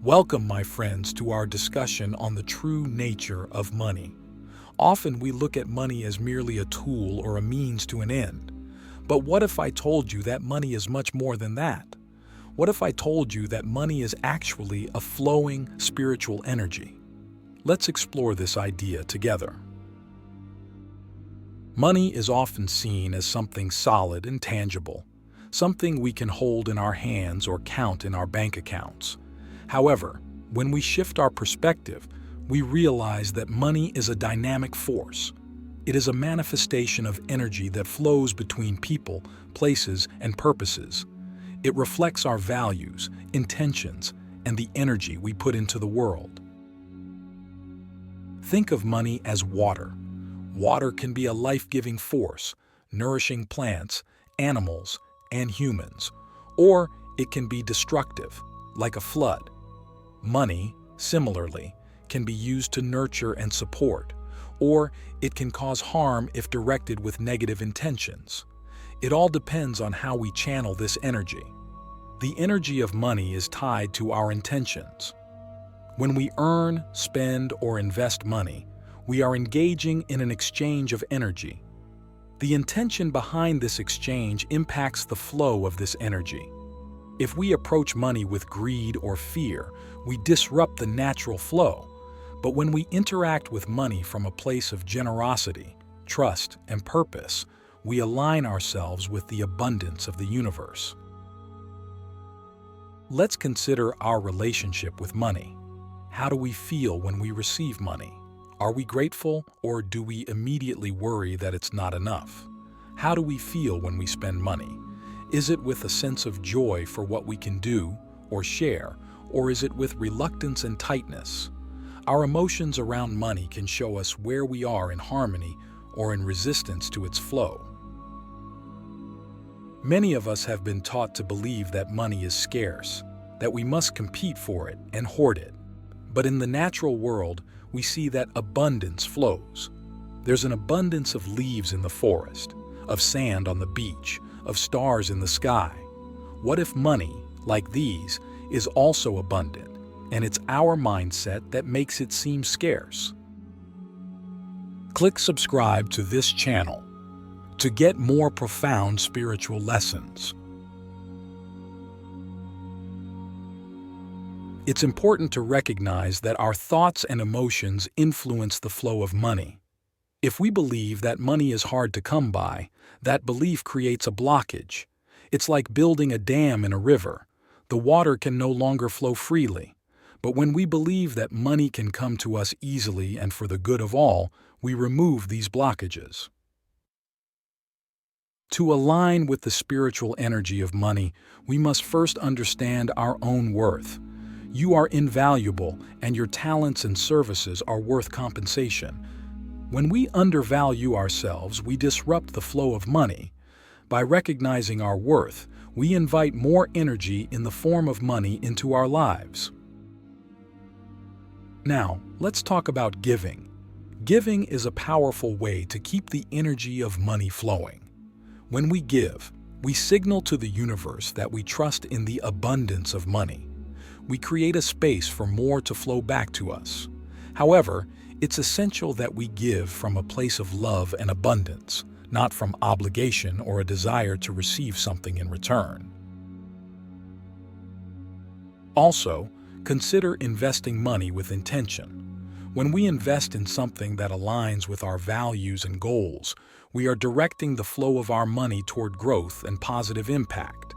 Welcome, my friends, to our discussion on the true nature of money. Often we look at money as merely a tool or a means to an end. But what if I told you that money is much more than that? What if I told you that money is actually a flowing spiritual energy? Let's explore this idea together. Money is often seen as something solid and tangible, something we can hold in our hands or count in our bank accounts. However, when we shift our perspective, we realize that money is a dynamic force. It is a manifestation of energy that flows between people, places, and purposes. It reflects our values, intentions, and the energy we put into the world. Think of money as water. Water can be a life-giving force, nourishing plants, animals, and humans. Or it can be destructive, like a flood. Money, similarly, can be used to nurture and support, or it can cause harm if directed with negative intentions. It all depends on how we channel this energy. The energy of money is tied to our intentions. When we earn, spend, or invest money, we are engaging in an exchange of energy. The intention behind this exchange impacts the flow of this energy. If we approach money with greed or fear, we disrupt the natural flow. But when we interact with money from a place of generosity, trust, and purpose, we align ourselves with the abundance of the universe. Let's consider our relationship with money. How do we feel when we receive money? Are we grateful, or do we immediately worry that it's not enough? How do we feel when we spend money? Is it with a sense of joy for what we can do or share, or is it with reluctance and tightness? Our emotions around money can show us where we are in harmony or in resistance to its flow. Many of us have been taught to believe that money is scarce, that we must compete for it and hoard it. But in the natural world, we see that abundance flows. There's an abundance of leaves in the forest, of sand on the beach, of stars in the sky. What if money, like these, is also abundant, and it's our mindset that makes it seem scarce? Click subscribe to this channel to get more profound spiritual lessons. It's important to recognize that our thoughts and emotions influence the flow of money. If we believe that money is hard to come by, that belief creates a blockage. It's like building a dam in a river. The water can no longer flow freely. But when we believe that money can come to us easily and for the good of all, we remove these blockages. To align with the spiritual energy of money, we must first understand our own worth. You are invaluable, and your talents and services are worth compensation. When we undervalue ourselves, we disrupt the flow of money. By recognizing our worth, we invite more energy in the form of money into our lives. Now, let's talk about giving. Giving is a powerful way to keep the energy of money flowing. When we give, we signal to the universe that we trust in the abundance of money. We create a space for more to flow back to us. However, it's essential that we give from a place of love and abundance, not from obligation or a desire to receive something in return. Also, consider investing money with intention. When we invest in something that aligns with our values and goals, we are directing the flow of our money toward growth and positive impact.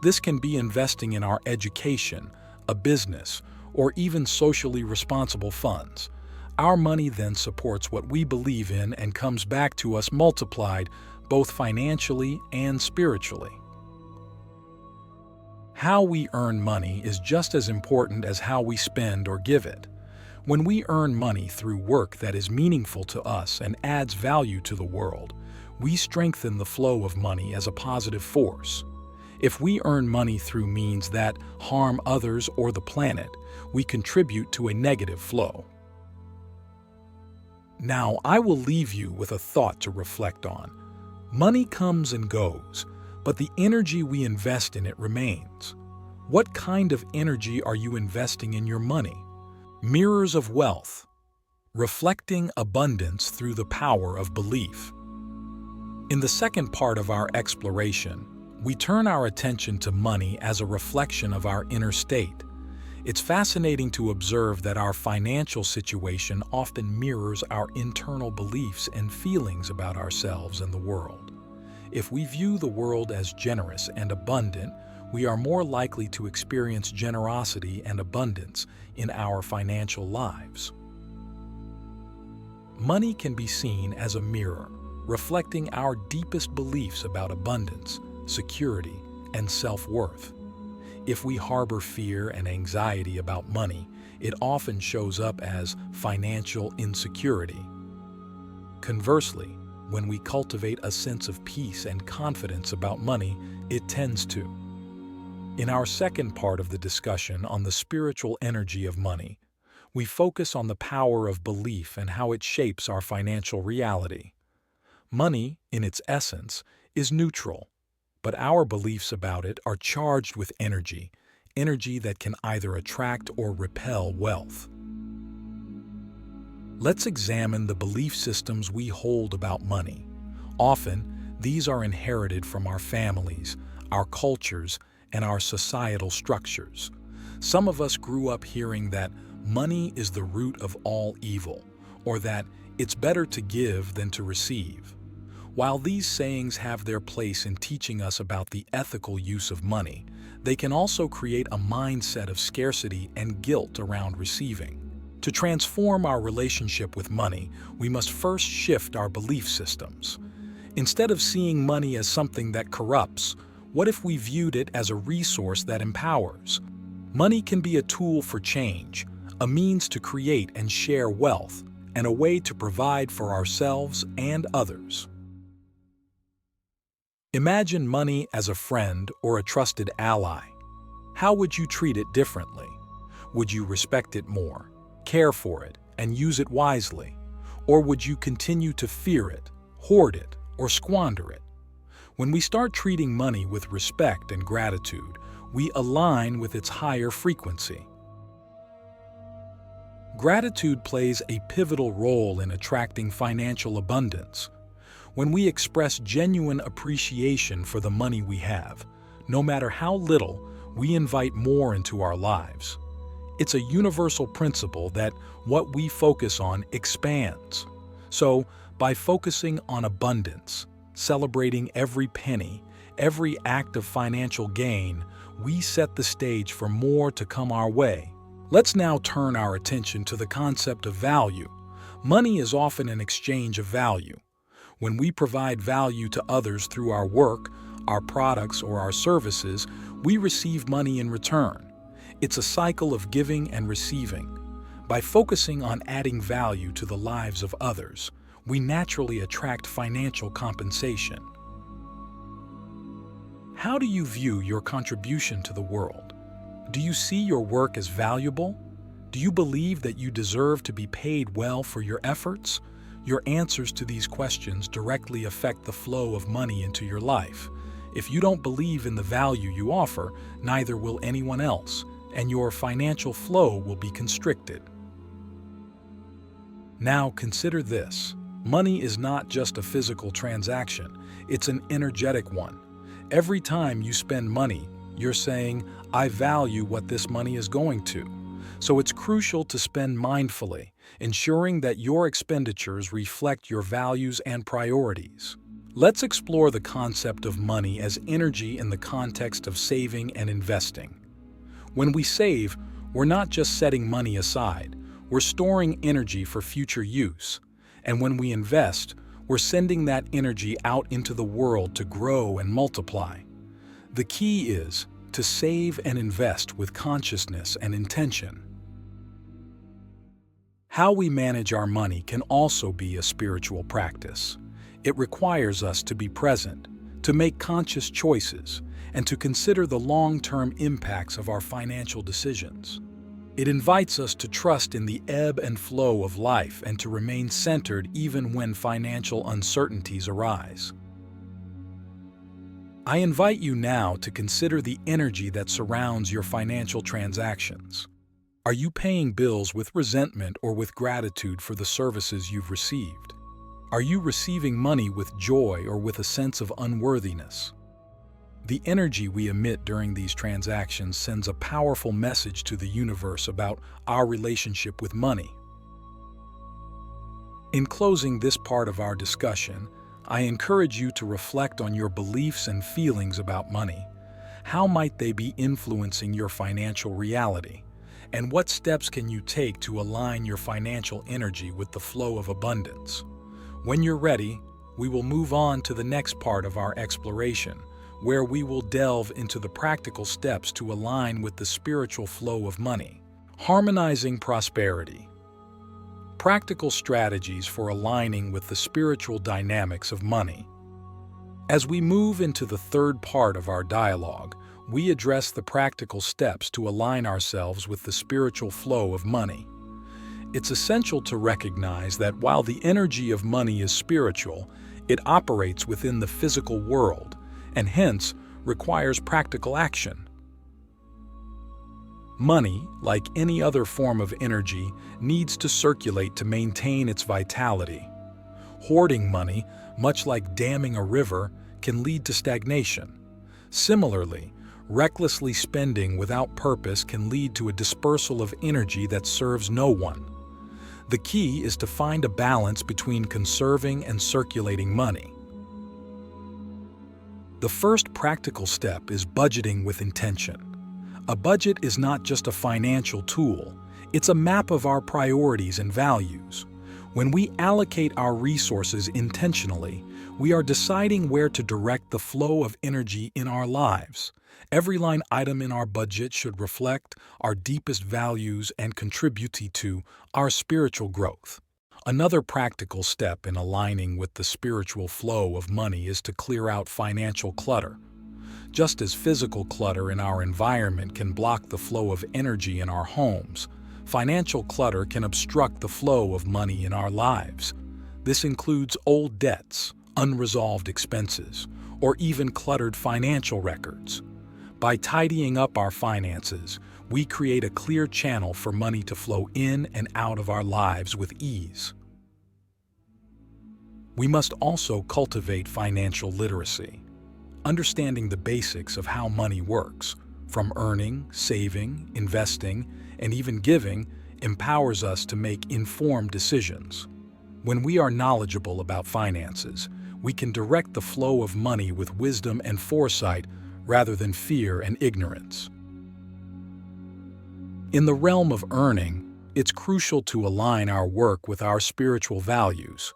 This can be investing in our education, a business, or even socially responsible funds. Our money then supports what we believe in and comes back to us multiplied, both financially and spiritually. How we earn money is just as important as how we spend or give it. When we earn money through work that is meaningful to us and adds value to the world, we strengthen the flow of money as a positive force. If we earn money through means that harm others or the planet, we contribute to a negative flow. Now, I will leave you with a thought to reflect on. Money comes and goes, but the energy we invest in it remains. What kind of energy are you investing in your money? Mirrors of wealth. Reflecting abundance through the power of belief. In the second part of our exploration, we turn our attention to money as a reflection of our inner state. It's fascinating to observe that our financial situation often mirrors our internal beliefs and feelings about ourselves and the world. If we view the world as generous and abundant, we are more likely to experience generosity and abundance in our financial lives. Money can be seen as a mirror, reflecting our deepest beliefs about abundance, security, and self-worth. If we harbor fear and anxiety about money, it often shows up as financial insecurity. Conversely, when we cultivate a sense of peace and confidence about money, it tends to. In our second part of the discussion on the spiritual energy of money, we focus on the power of belief and how it shapes our financial reality. Money, in its essence, is neutral, but our beliefs about it are charged with energy that can either attract or repel wealth. Let's examine the belief systems we hold about money. Often, these are inherited from our families, our cultures, and our societal structures. Some of us grew up hearing that money is the root of all evil, or that it's better to give than to receive. While these sayings have their place in teaching us about the ethical use of money, they can also create a mindset of scarcity and guilt around receiving. To transform our relationship with money, we must first shift our belief systems. Instead of seeing money as something that corrupts, what if we viewed it as a resource that empowers? Money can be a tool for change, a means to create and share wealth, and a way to provide for ourselves and others. Imagine money as a friend or a trusted ally. How would you treat it differently? Would you respect it more, care for it, and use it wisely? Or would you continue to fear it, hoard it, or squander it? When we start treating money with respect and gratitude, we align with its higher frequency. Gratitude plays a pivotal role in attracting financial abundance. When we express genuine appreciation for the money we have, no matter how little, we invite more into our lives. It's a universal principle that what we focus on expands. So, by focusing on abundance, celebrating every penny, every act of financial gain, we set the stage for more to come our way. Let's now turn our attention to the concept of value. Money is often an exchange of value. When we provide value to others through our work, our products, or our services, we receive money in return. It's a cycle of giving and receiving. By focusing on adding value to the lives of others, we naturally attract financial compensation. How do you view your contribution to the world? Do you see your work as valuable? Do you believe that you deserve to be paid well for your efforts? Your answers to these questions directly affect the flow of money into your life. If you don't believe in the value you offer, neither will anyone else, and your financial flow will be constricted. Now consider this. Money is not just a physical transaction, it's an energetic one. Every time you spend money, you're saying, "I value what this money is going to." So it's crucial to spend mindfully, ensuring that your expenditures reflect your values and priorities. Let's explore the concept of money as energy in the context of saving and investing. When we save, we're not just setting money aside, we're storing energy for future use. And when we invest, we're sending that energy out into the world to grow and multiply. The key is to save and invest with consciousness and intention. How we manage our money can also be a spiritual practice. It requires us to be present, to make conscious choices, and to consider the long-term impacts of our financial decisions. It invites us to trust in the ebb and flow of life and to remain centered even when financial uncertainties arise. I invite you now to consider the energy that surrounds your financial transactions. Are you paying bills with resentment or with gratitude for the services you've received? Are you receiving money with joy or with a sense of unworthiness? The energy we emit during these transactions sends a powerful message to the universe about our relationship with money. In closing this part of our discussion, I encourage you to reflect on your beliefs and feelings about money. How might they be influencing your financial reality? And what steps can you take to align your financial energy with the flow of abundance? When you're ready, we will move on to the next part of our exploration, where we will delve into the practical steps to align with the spiritual flow of money. Harmonizing prosperity. Practical strategies for aligning with the spiritual dynamics of money. As we move into the third part of our dialogue, we address the practical steps to align ourselves with the spiritual flow of money. It's essential to recognize that while the energy of money is spiritual, it operates within the physical world and hence requires practical action. Money, like any other form of energy, needs to circulate to maintain its vitality. Hoarding money, much like damming a river, can lead to stagnation. Similarly, recklessly spending without purpose can lead to a dispersal of energy that serves no one. The key is to find a balance between conserving and circulating money. The first practical step is budgeting with intention. A budget is not just a financial tool, it's a map of our priorities and values. When we allocate our resources intentionally, we are deciding where to direct the flow of energy in our lives. Every line item in our budget should reflect our deepest values and contribute to our spiritual growth. Another practical step in aligning with the spiritual flow of money is to clear out financial clutter. Just as physical clutter in our environment can block the flow of energy in our homes, financial clutter can obstruct the flow of money in our lives. This includes old debts, unresolved expenses, or even cluttered financial records. By tidying up our finances, we create a clear channel for money to flow in and out of our lives with ease. We must also cultivate financial literacy. Understanding the basics of how money works, from earning, saving, investing, and even giving, empowers us to make informed decisions. When we are knowledgeable about finances, we can direct the flow of money with wisdom and foresight rather than fear and ignorance. In the realm of earning, it's crucial to align our work with our spiritual values.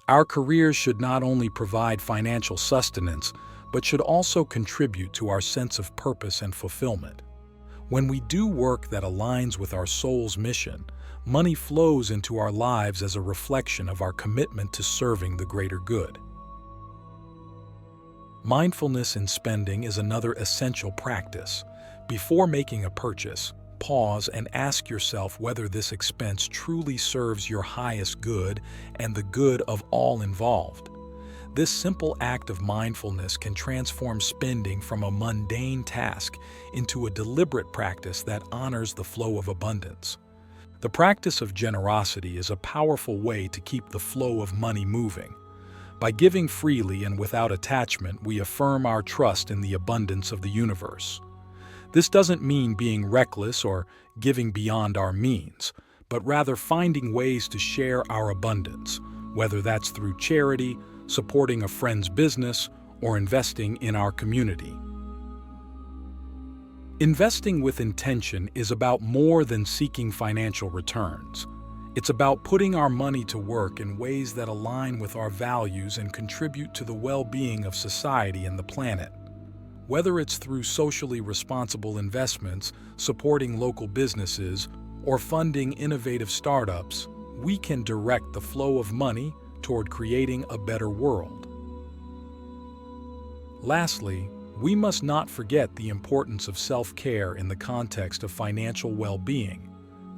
Our careers should not only provide financial sustenance, but should also contribute to our sense of purpose and fulfillment. When we do work that aligns with our soul's mission, money flows into our lives as a reflection of our commitment to serving the greater good. Mindfulness in spending is another essential practice. Before making a purchase, pause and ask yourself whether this expense truly serves your highest good and the good of all involved. This simple act of mindfulness can transform spending from a mundane task into a deliberate practice that honors the flow of abundance. The practice of generosity is a powerful way to keep the flow of money moving. By giving freely and without attachment, we affirm our trust in the abundance of the universe. This doesn't mean being reckless or giving beyond our means, but rather finding ways to share our abundance, whether that's through charity, supporting a friend's business, or investing in our community. Investing with intention is about more than seeking financial returns. It's about putting our money to work in ways that align with our values and contribute to the well-being of society and the planet. Whether it's through socially responsible investments, supporting local businesses, or funding innovative startups, we can direct the flow of money toward creating a better world. Lastly, we must not forget the importance of self-care in the context of financial well-being.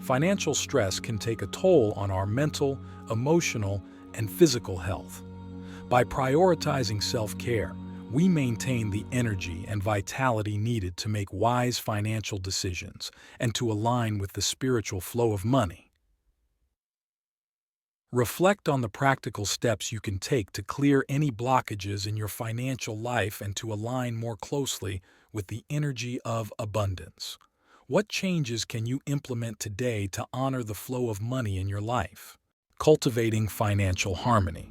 Financial stress can take a toll on our mental, emotional, and physical health. By prioritizing self-care, we maintain the energy and vitality needed to make wise financial decisions and to align with the spiritual flow of money. Reflect on the practical steps you can take to clear any blockages in your financial life and to align more closely with the energy of abundance. What changes can you implement today to honor the flow of money in your life? Cultivating financial harmony,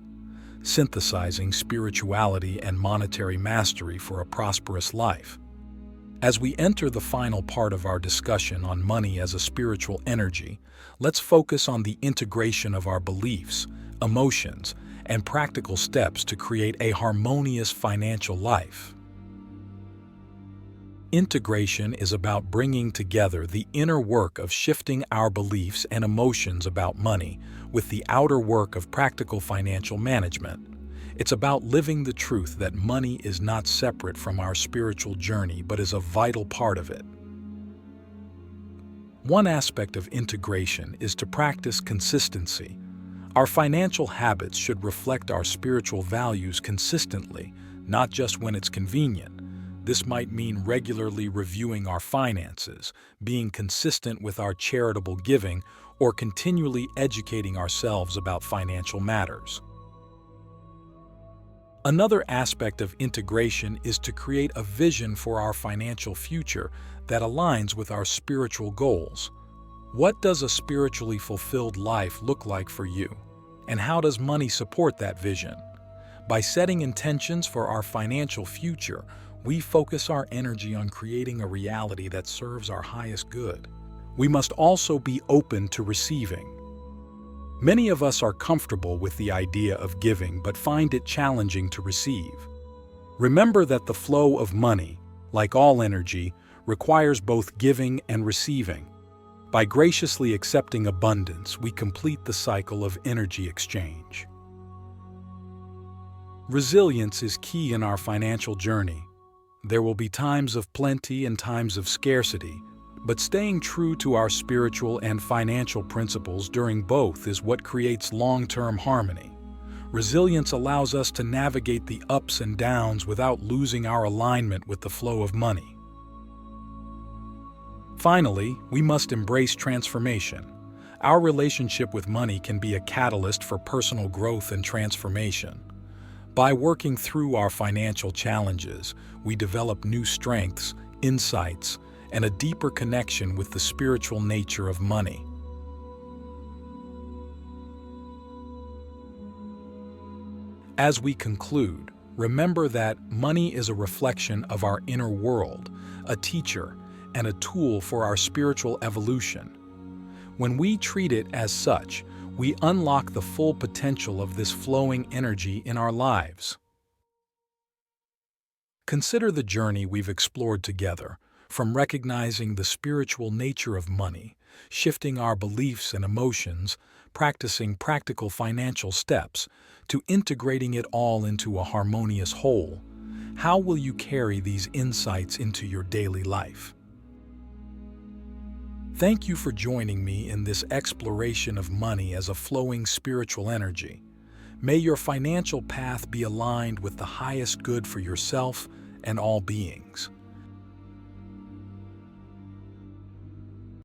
synthesizing spirituality and monetary mastery for a prosperous life. As we enter the final part of our discussion on money as a spiritual energy, let's focus on the integration of our beliefs, emotions, and practical steps to create a harmonious financial life. Integration is about bringing together the inner work of shifting our beliefs and emotions about money with the outer work of practical financial management. It's about living the truth that money is not separate from our spiritual journey but is a vital part of it. One aspect of integration is to practice consistency. Our financial habits should reflect our spiritual values consistently, not just when it's convenient. This might mean regularly reviewing our finances, being consistent with our charitable giving, or continually educating ourselves about financial matters. Another aspect of integration is to create a vision for our financial future that aligns with our spiritual goals. What does a spiritually fulfilled life look like for you? And how does money support that vision? By setting intentions for our financial future, we focus our energy on creating a reality that serves our highest good. We must also be open to receiving. Many of us are comfortable with the idea of giving but find it challenging to receive. Remember that the flow of money, like all energy, requires both giving and receiving. By graciously accepting abundance, we complete the cycle of energy exchange. Resilience is key in our financial journey. There will be times of plenty and times of scarcity, but staying true to our spiritual and financial principles during both is what creates long-term harmony. Resilience allows us to navigate the ups and downs without losing our alignment with the flow of money. Finally, we must embrace transformation. Our relationship with money can be a catalyst for personal growth and transformation. By working through our financial challenges, we develop new strengths, insights, and a deeper connection with the spiritual nature of money. As we conclude, remember that money is a reflection of our inner world, a teacher, and a tool for our spiritual evolution. When we treat it as such, we unlock the full potential of this flowing energy in our lives. Consider the journey we've explored together, from recognizing the spiritual nature of money, shifting our beliefs and emotions, practicing practical financial steps, to integrating it all into a harmonious whole. How will you carry these insights into your daily life? Thank you for joining me in this exploration of money as a flowing spiritual energy. May your financial path be aligned with the highest good for yourself and all beings.